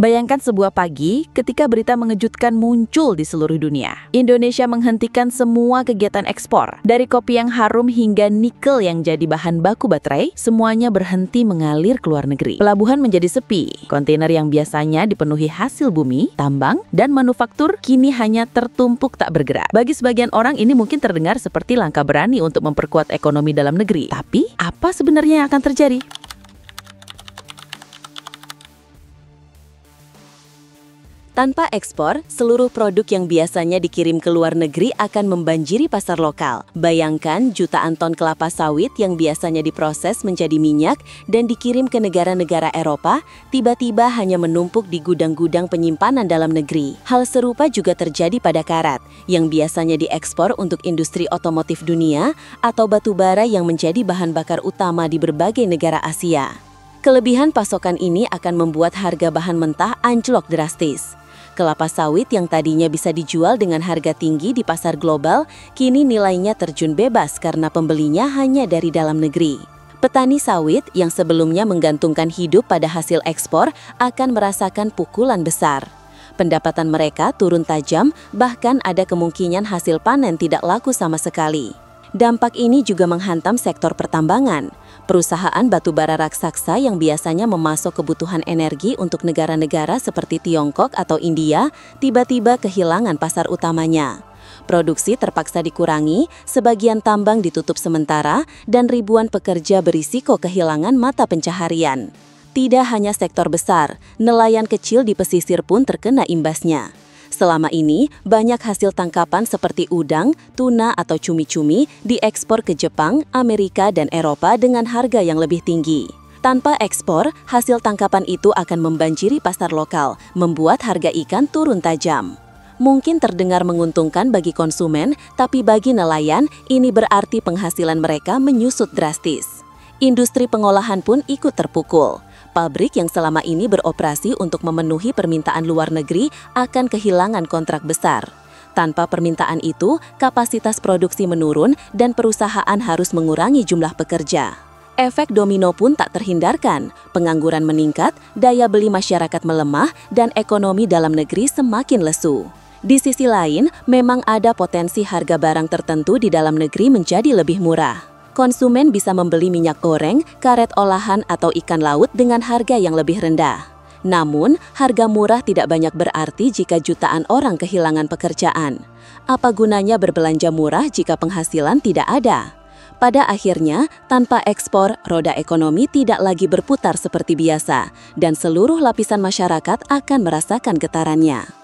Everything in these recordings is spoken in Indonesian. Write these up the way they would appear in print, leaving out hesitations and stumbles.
Bayangkan sebuah pagi ketika berita mengejutkan muncul di seluruh dunia. Indonesia menghentikan semua kegiatan ekspor. Dari kopi yang harum hingga nikel yang jadi bahan baku baterai, semuanya berhenti mengalir ke luar negeri. Pelabuhan menjadi sepi. Kontainer yang biasanya dipenuhi hasil bumi, tambang, dan manufaktur kini hanya tertumpuk tak bergerak. Bagi sebagian orang ini mungkin terdengar seperti langkah berani untuk memperkuat ekonomi dalam negeri. Tapi, apa sebenarnya yang akan terjadi? Tanpa ekspor, seluruh produk yang biasanya dikirim ke luar negeri akan membanjiri pasar lokal. Bayangkan jutaan ton kelapa sawit yang biasanya diproses menjadi minyak dan dikirim ke negara-negara Eropa, tiba-tiba hanya menumpuk di gudang-gudang penyimpanan dalam negeri. Hal serupa juga terjadi pada karat, yang biasanya diekspor untuk industri otomotif dunia, atau batu bara yang menjadi bahan bakar utama di berbagai negara Asia. Kelebihan pasokan ini akan membuat harga bahan mentah anjlok drastis. Kelapa sawit yang tadinya bisa dijual dengan harga tinggi di pasar global, kini nilainya terjun bebas karena pembelinya hanya dari dalam negeri. Petani sawit yang sebelumnya menggantungkan hidup pada hasil ekspor akan merasakan pukulan besar. Pendapatan mereka turun tajam, bahkan ada kemungkinan hasil panen tidak laku sama sekali. Dampak ini juga menghantam sektor pertambangan. Perusahaan batubara raksasa yang biasanya memasok kebutuhan energi untuk negara-negara seperti Tiongkok atau India, tiba-tiba kehilangan pasar utamanya. Produksi terpaksa dikurangi, sebagian tambang ditutup sementara, dan ribuan pekerja berisiko kehilangan mata pencaharian. Tidak hanya sektor besar, nelayan kecil di pesisir pun terkena imbasnya. Selama ini, banyak hasil tangkapan seperti udang, tuna, atau cumi-cumi diekspor ke Jepang, Amerika, dan Eropa dengan harga yang lebih tinggi. Tanpa ekspor, hasil tangkapan itu akan membanjiri pasar lokal, membuat harga ikan turun tajam. Mungkin terdengar menguntungkan bagi konsumen, tapi bagi nelayan, ini berarti penghasilan mereka menyusut drastis. Industri pengolahan pun ikut terpukul. Pabrik yang selama ini beroperasi untuk memenuhi permintaan luar negeri akan kehilangan kontrak besar. Tanpa permintaan itu, kapasitas produksi menurun dan perusahaan harus mengurangi jumlah pekerja. Efek domino pun tak terhindarkan. Pengangguran meningkat, daya beli masyarakat melemah, dan ekonomi dalam negeri semakin lesu. Di sisi lain, memang ada potensi harga barang tertentu di dalam negeri menjadi lebih murah. Konsumen bisa membeli minyak goreng, karet olahan, atau ikan laut dengan harga yang lebih rendah. Namun, harga murah tidak banyak berarti jika jutaan orang kehilangan pekerjaan. Apa gunanya berbelanja murah jika penghasilan tidak ada? Pada akhirnya, tanpa ekspor, roda ekonomi tidak lagi berputar seperti biasa, dan seluruh lapisan masyarakat akan merasakan getarannya.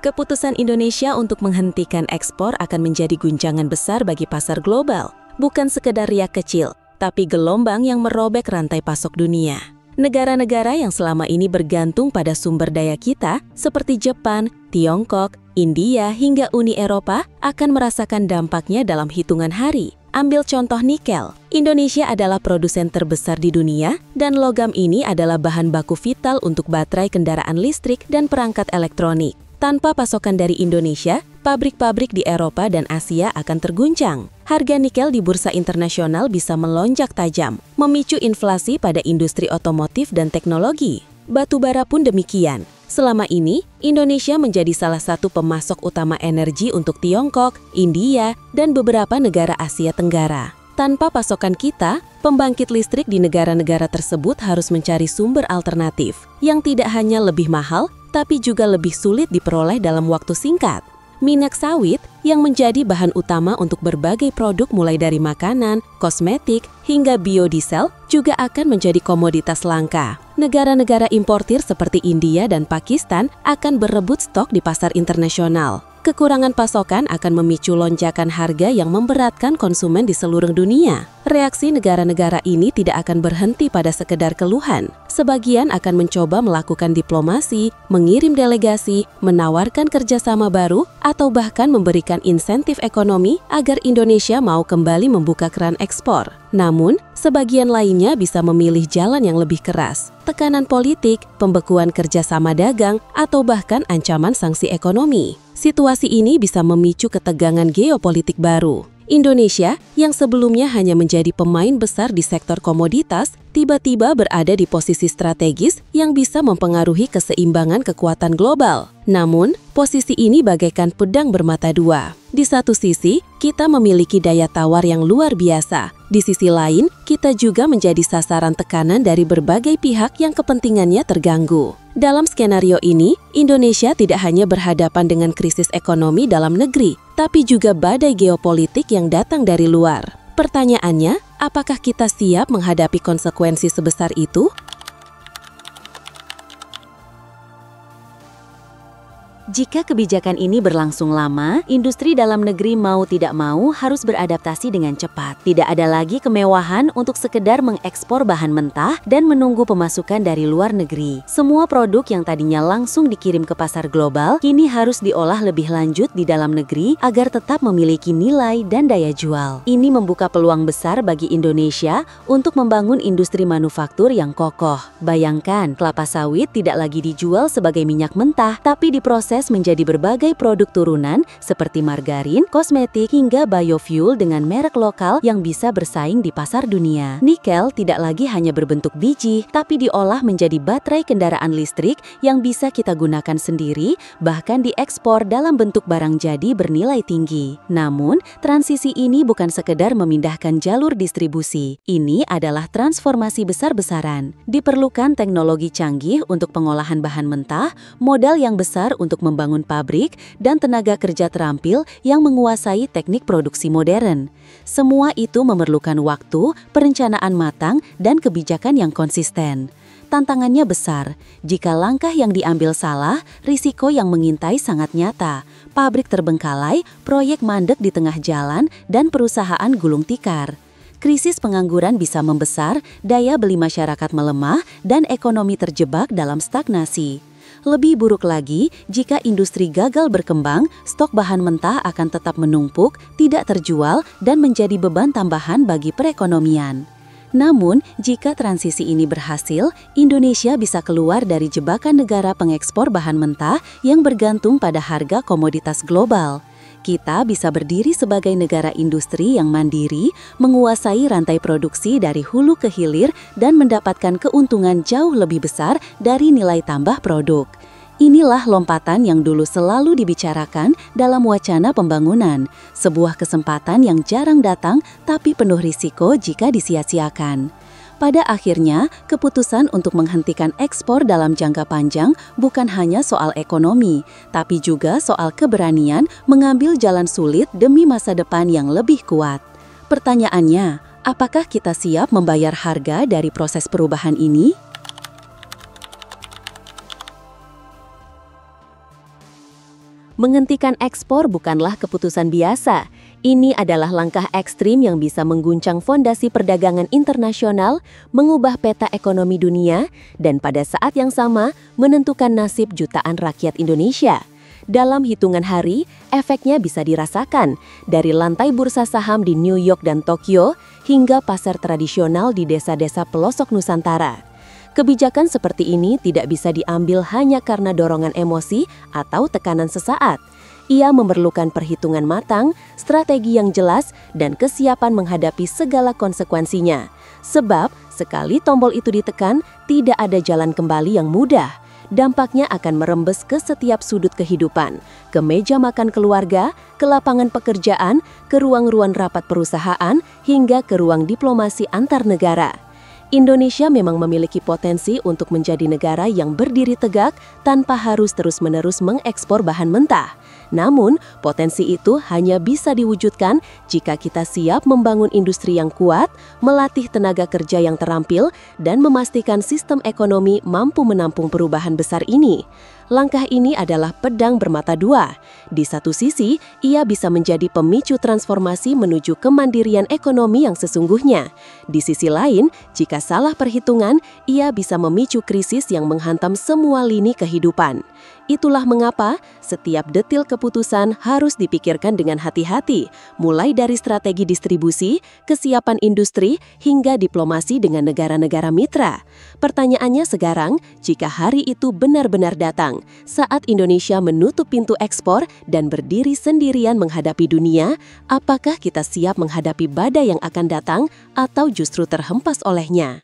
Keputusan Indonesia untuk menghentikan ekspor akan menjadi guncangan besar bagi pasar global. Bukan sekedar riak kecil, tapi gelombang yang merobek rantai pasok dunia. Negara-negara yang selama ini bergantung pada sumber daya kita, seperti Jepang, Tiongkok, India, hingga Uni Eropa, akan merasakan dampaknya dalam hitungan hari. Ambil contoh nikel. Indonesia adalah produsen terbesar di dunia, dan logam ini adalah bahan baku vital untuk baterai kendaraan listrik dan perangkat elektronik. Tanpa pasokan dari Indonesia, pabrik-pabrik di Eropa dan Asia akan terguncang. Harga nikel di bursa internasional bisa melonjak tajam, memicu inflasi pada industri otomotif dan teknologi. Batu bara pun demikian. Selama ini, Indonesia menjadi salah satu pemasok utama energi untuk Tiongkok, India, dan beberapa negara Asia Tenggara. Tanpa pasokan kita, pembangkit listrik di negara-negara tersebut harus mencari sumber alternatif yang tidak hanya lebih mahal, tapi juga lebih sulit diperoleh dalam waktu singkat. Minyak sawit yang menjadi bahan utama untuk berbagai produk mulai dari makanan, kosmetik, hingga biodiesel juga akan menjadi komoditas langka. Negara-negara importir seperti India dan Pakistan akan berebut stok di pasar internasional. Kekurangan pasokan akan memicu lonjakan harga yang memberatkan konsumen di seluruh dunia. Reaksi negara-negara ini tidak akan berhenti pada sekedar keluhan. Sebagian akan mencoba melakukan diplomasi, mengirim delegasi, menawarkan kerjasama baru, atau bahkan memberikan insentif ekonomi agar Indonesia mau kembali membuka keran ekspor. Namun, sebagian lainnya bisa memilih jalan yang lebih keras. Tekanan politik, pembekuan kerjasama dagang, atau bahkan ancaman sanksi ekonomi. Situasi ini bisa memicu ketegangan geopolitik baru. Indonesia, yang sebelumnya hanya menjadi pemain besar di sektor komoditas, tiba-tiba berada di posisi strategis yang bisa mempengaruhi keseimbangan kekuatan global. Namun, posisi ini bagaikan pedang bermata dua. Di satu sisi, kita memiliki daya tawar yang luar biasa. Di sisi lain, kita juga menjadi sasaran tekanan dari berbagai pihak yang kepentingannya terganggu. Dalam skenario ini, Indonesia tidak hanya berhadapan dengan krisis ekonomi dalam negeri, tapi juga badai geopolitik yang datang dari luar. Pertanyaannya, apakah kita siap menghadapi konsekuensi sebesar itu? Jika kebijakan ini berlangsung lama, industri dalam negeri mau tidak mau harus beradaptasi dengan cepat. Tidak ada lagi kemewahan untuk sekedar mengekspor bahan mentah dan menunggu pemasukan dari luar negeri. Semua produk yang tadinya langsung dikirim ke pasar global, kini harus diolah lebih lanjut di dalam negeri agar tetap memiliki nilai dan daya jual. Ini membuka peluang besar bagi Indonesia untuk membangun industri manufaktur yang kokoh. Bayangkan, kelapa sawit tidak lagi dijual sebagai minyak mentah, tapi diproses menjadi berbagai produk turunan seperti margarin, kosmetik, hingga biofuel dengan merek lokal yang bisa bersaing di pasar dunia. Nikel tidak lagi hanya berbentuk biji, tapi diolah menjadi baterai kendaraan listrik yang bisa kita gunakan sendiri, bahkan diekspor dalam bentuk barang jadi bernilai tinggi. Namun, transisi ini bukan sekedar memindahkan jalur distribusi. Ini adalah transformasi besar-besaran. Diperlukan teknologi canggih untuk pengolahan bahan mentah, modal yang besar untuk membangun pabrik, dan tenaga kerja terampil yang menguasai teknik produksi modern. Semua itu memerlukan waktu, perencanaan matang, dan kebijakan yang konsisten. Tantangannya besar. Jika langkah yang diambil salah, risiko yang mengintai sangat nyata. Pabrik terbengkalai, proyek mandek di tengah jalan, dan perusahaan gulung tikar. Krisis pengangguran bisa membesar, daya beli masyarakat melemah, dan ekonomi terjebak dalam stagnasi. Lebih buruk lagi, jika industri gagal berkembang, stok bahan mentah akan tetap menumpuk, tidak terjual, dan menjadi beban tambahan bagi perekonomian. Namun, jika transisi ini berhasil, Indonesia bisa keluar dari jebakan negara pengekspor bahan mentah yang bergantung pada harga komoditas global. Kita bisa berdiri sebagai negara industri yang mandiri, menguasai rantai produksi dari hulu ke hilir, dan mendapatkan keuntungan jauh lebih besar dari nilai tambah produk. Inilah lompatan yang dulu selalu dibicarakan dalam wacana pembangunan, sebuah kesempatan yang jarang datang tapi penuh risiko jika disia-siakan. Pada akhirnya, keputusan untuk menghentikan ekspor dalam jangka panjang bukan hanya soal ekonomi, tapi juga soal keberanian mengambil jalan sulit demi masa depan yang lebih kuat. Pertanyaannya, apakah kita siap membayar harga dari proses perubahan ini? Menghentikan ekspor bukanlah keputusan biasa. Ini adalah langkah ekstrim yang bisa mengguncang fondasi perdagangan internasional, mengubah peta ekonomi dunia, dan pada saat yang sama menentukan nasib jutaan rakyat Indonesia. Dalam hitungan hari, efeknya bisa dirasakan dari lantai bursa saham di New York dan Tokyo hingga pasar tradisional di desa-desa pelosok Nusantara. Kebijakan seperti ini tidak bisa diambil hanya karena dorongan emosi atau tekanan sesaat. Ia memerlukan perhitungan matang, strategi yang jelas, dan kesiapan menghadapi segala konsekuensinya. Sebab, sekali tombol itu ditekan, tidak ada jalan kembali yang mudah. Dampaknya akan merembes ke setiap sudut kehidupan, ke meja makan keluarga, ke lapangan pekerjaan, ke ruang-ruang rapat perusahaan, hingga ke ruang diplomasi antar negara. Indonesia memang memiliki potensi untuk menjadi negara yang berdiri tegak tanpa harus terus-menerus mengekspor bahan mentah. Namun, potensi itu hanya bisa diwujudkan jika kita siap membangun industri yang kuat, melatih tenaga kerja yang terampil, dan memastikan sistem ekonomi mampu menampung perubahan besar ini. Langkah ini adalah pedang bermata dua. Di satu sisi, ia bisa menjadi pemicu transformasi menuju kemandirian ekonomi yang sesungguhnya. Di sisi lain, jika salah perhitungan, ia bisa memicu krisis yang menghantam semua lini kehidupan. Itulah mengapa setiap detil keputusan harus dipikirkan dengan hati-hati, mulai dari strategi distribusi, kesiapan industri, hingga diplomasi dengan negara-negara mitra. Pertanyaannya sekarang, jika hari itu benar-benar datang, saat Indonesia menutup pintu ekspor dan berdiri sendirian menghadapi dunia, apakah kita siap menghadapi badai yang akan datang atau justru terhempas olehnya?